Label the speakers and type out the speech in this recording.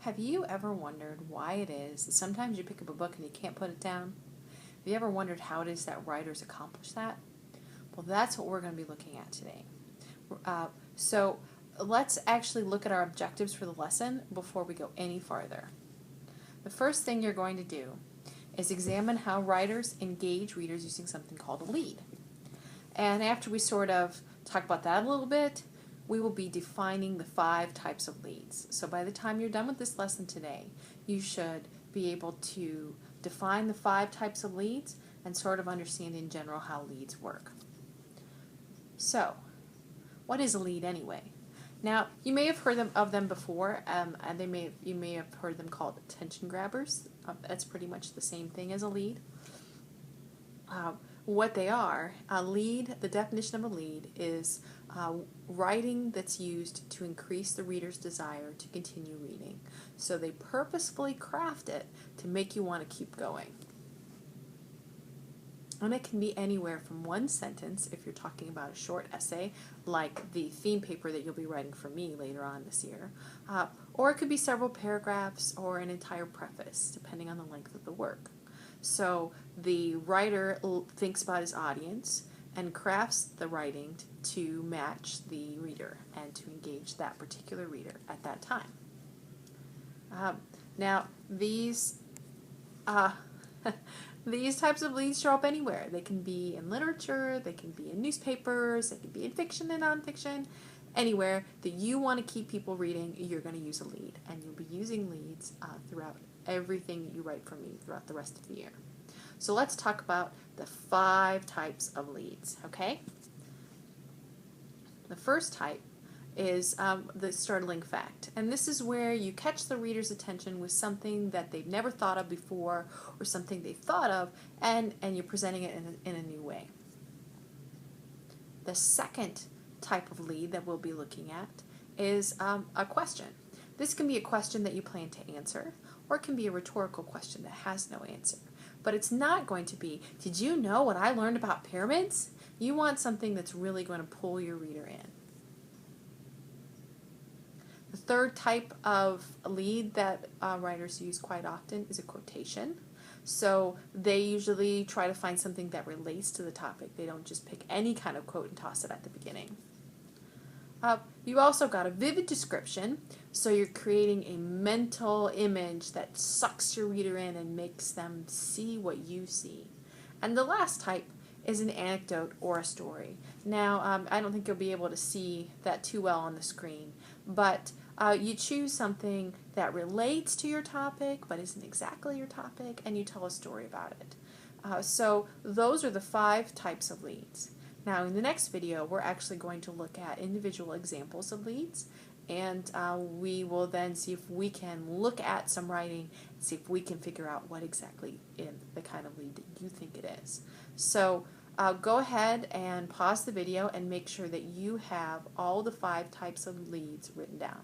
Speaker 1: Have you ever wondered why it is that sometimes you pick up a book and you can't put it down? Have you ever wondered how it is that writers accomplish that? Well, that's what we're going to be looking at today. So let's actually look at our objectives for the lesson before we go any farther. The first thing you're going to do is examine how writers engage readers using something called a lead. And after we sort of talk about that a little bit, we will be defining the 5 types of leads. So by the time you're done with this lesson today, you should be able to define the 5 types of leads and sort of understand in general how leads work. So, what is a lead anyway? Now, you may have heard of them before, and you may have heard them called attention grabbers. That's pretty much the same thing as a lead. What they are, a lead, the definition of a lead is writing that's used to increase the reader's desire to continue reading. So they purposefully craft it to make you want to keep going. And it can be anywhere from one sentence, if you're talking about a short essay, like the theme paper that you'll be writing for me later on this year, or it could be several paragraphs or an entire preface, depending on the length of the work. So the writer thinks about his audience and crafts the writing to match the reader and to engage that particular reader at that time. Now, these types of leads show up anywhere. They can be in literature, they can be in newspapers, they can be in fiction and nonfiction. Anywhere that you want to keep people reading, you're going to use a lead. And you'll be using leads throughout everything that you write for me throughout the rest of the year. So let's talk about the 5 types of leads, okay? The first type is the startling fact. And this is where you catch the reader's attention with something that they've never thought of before or something they thought of, and you're presenting it in a new way. The second type of lead that we'll be looking at is a question. This can be a question that you plan to answer, or it can be a rhetorical question that has no answer. But it's not going to be, did you know what I learned about pyramids? You want something that's really going to pull your reader in. The third type of lead that writers use quite often is a quotation. So they usually try to find something that relates to the topic. They don't just pick any kind of quote and toss it at the beginning. You also got a vivid description, so you're creating a mental image that sucks your reader in and makes them see what you see. And the last type is an anecdote or a story. Now, I don't think you'll be able to see that too well on the screen, but you choose something that relates to your topic but isn't exactly your topic, and you tell a story about it. So those are the 5 types of leads. Now, in the next video, we're actually going to look at individual examples of leads, and we will then see if we can look at some writing and see if we can figure out what exactly is the kind of lead that you think it is. So go ahead and pause the video and make sure that you have all the 5 types of leads written down.